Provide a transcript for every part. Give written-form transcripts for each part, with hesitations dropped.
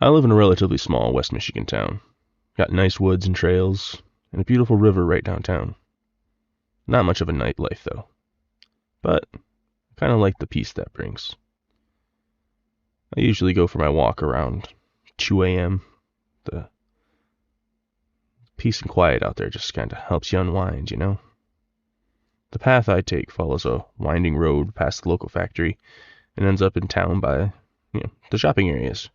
I live in a relatively small West Michigan town. Got nice woods and trails, and a beautiful river right downtown. Not much of a nightlife, though. But I kind of like the peace that brings. I usually go for my walk around 2 a.m. The peace and quiet out there just kind of helps you unwind, you know? The path I take follows a winding road past the local factory and ends up in town by, the shopping areas.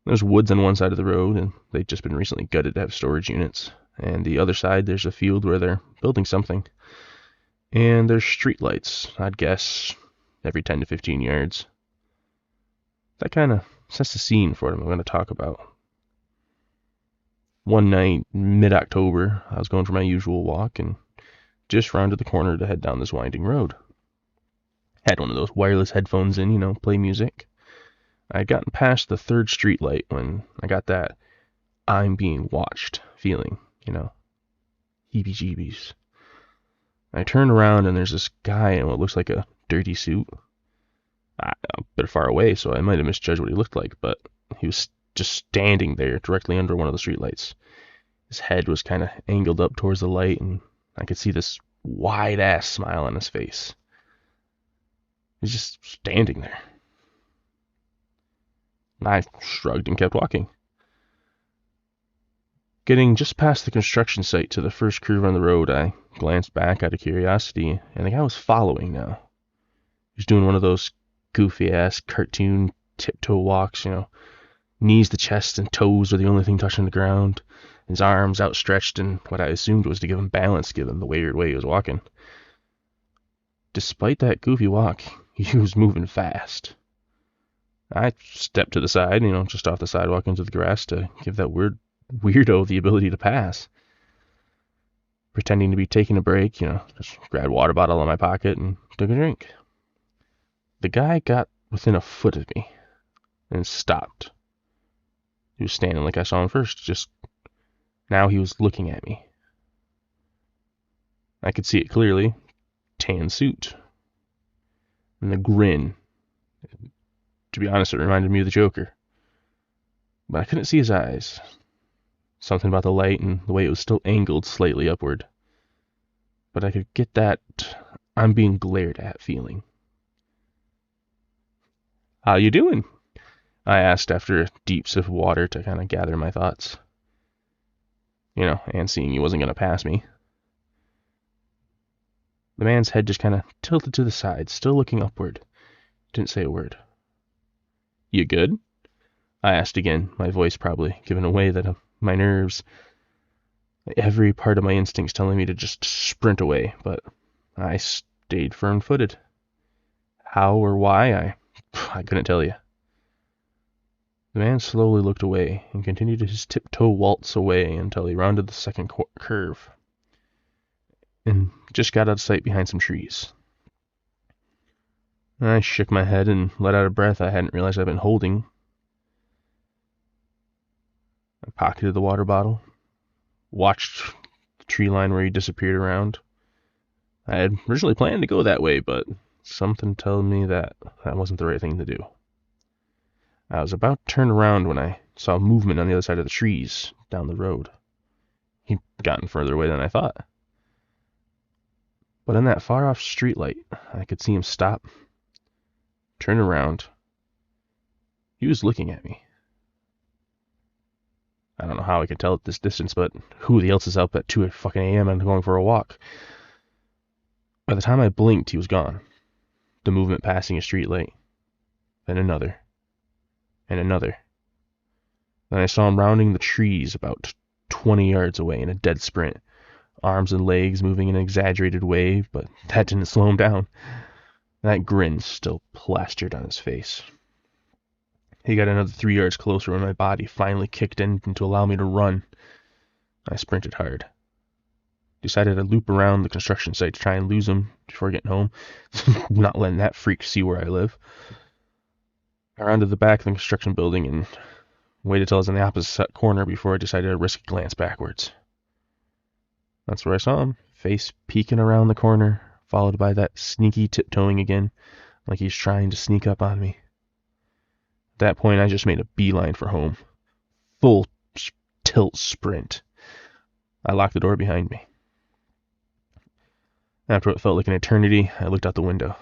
There's woods on one side of the road, and they've just been recently gutted to have storage units. And the other side, there's a field where they're building something. And there's street lights, I'd guess, every 10 to 15 yards. That kind of sets the scene for what I'm going to talk about. One night, mid-October, I was going for my usual walk and just rounded the corner to head down this winding road. Had one of those wireless headphones in, play music. I had gotten past the third street light when I got that I'm being watched feeling, heebie-jeebies. I turned around and there's this guy in what looks like a dirty suit. I'm a bit far away, so I might have misjudged what he looked like, but he was just standing there directly under one of the streetlights. His head was kind of angled up towards the light, and I could see this wide-ass smile on his face. He's just standing there. I shrugged and kept walking. Getting just past the construction site to the first curve on the road, I glanced back out of curiosity, and the guy was following now. He was doing one of those goofy-ass cartoon tiptoe walks, knees to chest and toes are the only thing touching the ground, his arms outstretched in what I assumed was to give him balance given the weird way he was walking. Despite that goofy walk, he was moving fast. I stepped to the side, just off the sidewalk into the grass to give that weirdo the ability to pass. Pretending to be taking a break, just grabbed a water bottle out of my pocket and took a drink. The guy got within a foot of me and stopped. He was standing like I saw him first, just now he was looking at me. I could see it clearly. Tan suit. And the grin. To be honest, it reminded me of the Joker. But I couldn't see his eyes. Something about the light and the way it was still angled slightly upward. But I could get that I'm being glared at feeling. "How you doing?" I asked after a deep sip of water to kind of gather my thoughts. And seeing he wasn't going to pass me. The man's head just kind of tilted to the side, still looking upward. Didn't say a word. "You good?" I asked again, my voice probably giving away that my nerves, every part of my instincts telling me to just sprint away, but I stayed firm-footed. How or why, I couldn't tell you. The man slowly looked away and continued his tiptoe waltz away until he rounded the second curve and just got out of sight behind some trees. I shook my head and let out a breath I hadn't realized I'd been holding. I pocketed the water bottle, watched the tree line where he disappeared around. I had originally planned to go that way, but something told me that wasn't the right thing to do. I was about to turn around when I saw movement on the other side of the trees down the road. He'd gotten further away than I thought. But in that far-off streetlight, I could see him stop, turn around. He was looking at me. I don't know how I could tell at this distance, but who the else is up at 2 fucking a.m. and going for a walk? By the time I blinked, he was gone. The movement passing a streetlight. Then another. And another. Then I saw him rounding the trees about 20 yards away in a dead sprint. Arms and legs moving in an exaggerated way, but that didn't slow him down. That grin still plastered on his face. He got another 3 yards closer when my body finally kicked in to allow me to run. I sprinted hard. Decided I'd loop around the construction site to try and lose him before getting home. Not letting that freak see where I live. I ran to the back of the construction building and waited till I was in the opposite corner before I decided to risk a glance backwards. That's where I saw him, face peeking around the corner, followed by that sneaky tiptoeing again, like he's trying to sneak up on me. At that point, I just made a beeline for home. Full tilt sprint. I locked the door behind me. After what felt like an eternity, I looked out the window.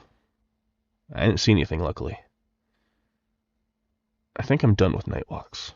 I didn't see anything, luckily. I think I'm done with night walks.